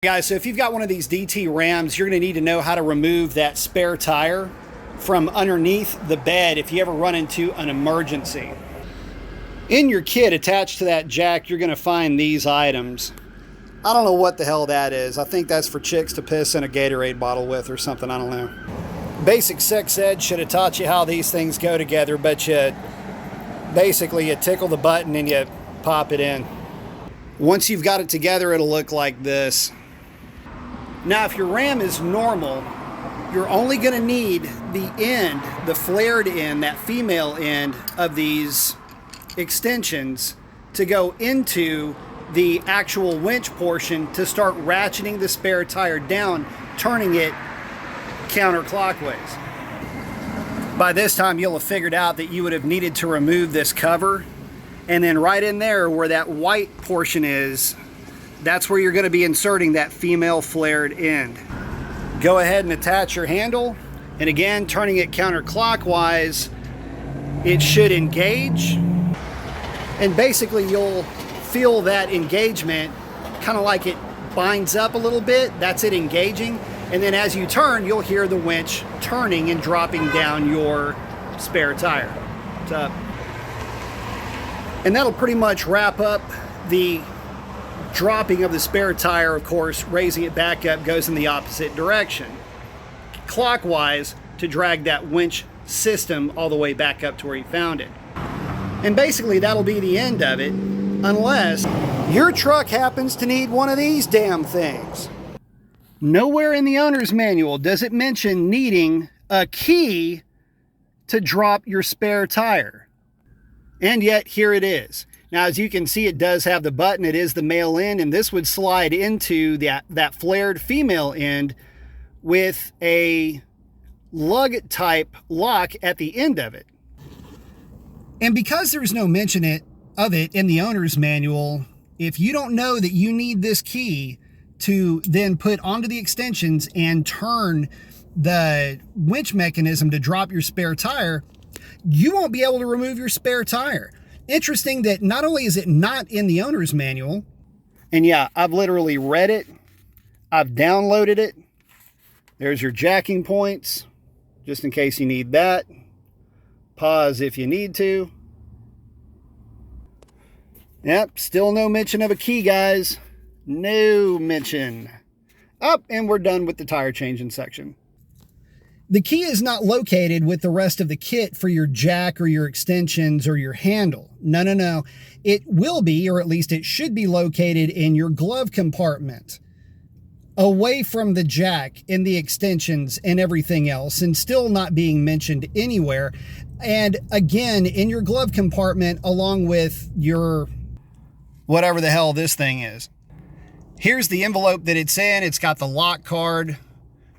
Guys, so if you've got one of these DT Rams, you're going to need to know how to remove that spare tire from underneath the bed if you ever run into an emergency. In your kit attached to that jack, you're going to find these items. I don't know what the hell that is. I think that's for chicks to piss in a Gatorade bottle with or something. I don't know. Basic sex ed should have taught you how these things go together, but you tickle the button and you pop it in. Once you've got it together, it'll look like this. Now, if your ram is normal, you're only going to need the end, the flared end, that female end of these extensions to go into the actual winch portion to start ratcheting the spare tire down, turning it counterclockwise. By this time, you'll have figured out that you would have needed to remove this cover, and then right in there where that white portion is, that's where you're going to be inserting that female flared end. Go ahead and attach your handle, and again, turning it counterclockwise, it should engage, and basically you'll feel that engagement kind of like it binds up a little bit. That's it engaging, and then as you turn, you'll hear the winch turning and dropping down your spare tire. And that'll pretty much wrap up the dropping of the spare tire. Of course, raising it back up goes in the opposite direction, clockwise, to drag that winch system all the way back up to where you found it. And basically that'll be the end of it, unless your truck happens to need one of these damn things. Nowhere in the owner's manual does it mention needing a key to drop your spare tire. And yet here it is. Now, as you can see, it does have the button. It is the male end, and this would slide into that flared female end with a lug type lock at the end of it. And because there's no mention of it in the owner's manual, if you don't know that you need this key to then put onto the extensions and turn the winch mechanism to drop your spare tire, you won't be able to remove your spare tire. Interesting that not only is it not in the owner's manual, and yeah, I've literally read it, I've downloaded it. There's your jacking points, just in case you need that. Pause if you need to. Yep, still no mention of a key, guys. No mention. Up, and we're done with the tire changing section. The key is not located with the rest of the kit for your jack or your extensions or your handle. No. It will be, or at least it should be, located in your glove compartment, away from the jack and the extensions and everything else, and still not being mentioned anywhere. And again, in your glove compartment, along with your whatever the hell this thing is. Here's the envelope that it's in. It's got the lock card.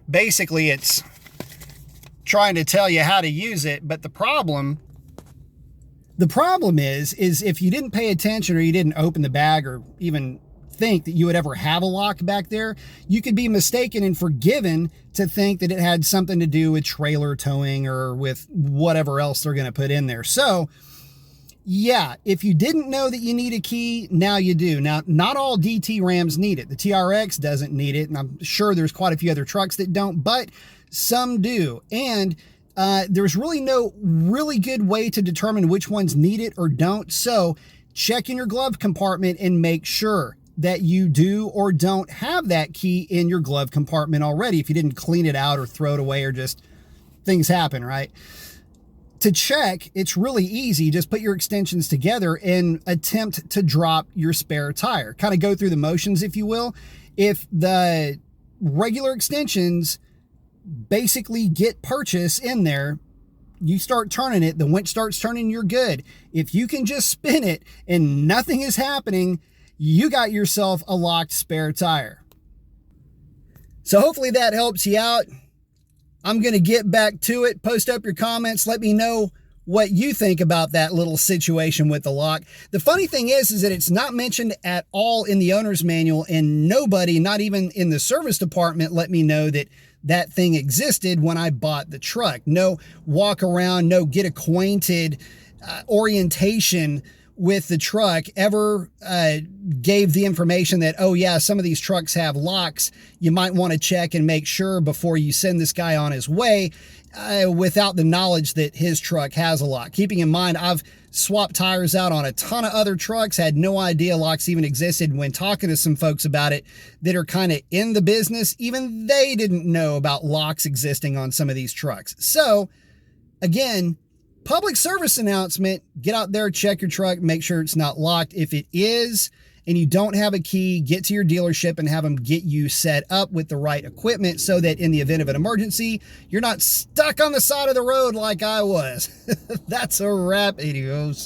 Basically, it's trying to tell you how to use it, but the problem is if you didn't pay attention, or you didn't open the bag, or even think that you would ever have a lock back there, you could be mistaken and forgiven to think that it had something to do with trailer towing or with whatever else they're going to put in there. So yeah, if you didn't know that you need a key, now you do. Now, not all DT Rams need it. The TRX doesn't need it, and I'm sure there's quite a few other trucks that don't, but some do. And there's really no really good way to determine which ones need it or don't. So check in your glove compartment and make sure that you do or don't have that key in your glove compartment already, if you didn't clean it out or throw it away, or just things happen, right? To check, it's really easy. Just put your extensions together and attempt to drop your spare tire. Kind of go through the motions, if you will. If the regular extensions basically get purchase in there, you start turning it, the winch starts turning, you're good. If you can just spin it and nothing is happening, you got yourself a locked spare tire. So hopefully that helps you out. I'm going to get back to it. Post up your comments. Let me know what you think about that little situation with the lock. The funny thing is that it's not mentioned at all in the owner's manual, and nobody, not even in the service department, let me know that that thing existed when I bought the truck. No walk around, no get acquainted orientation with the truck ever gave the information that, oh yeah, some of these trucks have locks, you might want to check and make sure before you send this guy on his way, without the knowledge that his truck has a lock. Keeping in mind, I've swapped tires out on a ton of other trucks, had no idea locks even existed. When talking to some folks about it that are kind of in the business, even they didn't know about locks existing on some of these trucks. So again, public service announcement, get out there, check your truck, make sure it's not locked. If it is, and you don't have a key, get to your dealership and have them get you set up with the right equipment so that in the event of an emergency, you're not stuck on the side of the road like I was. That's a wrap, idios.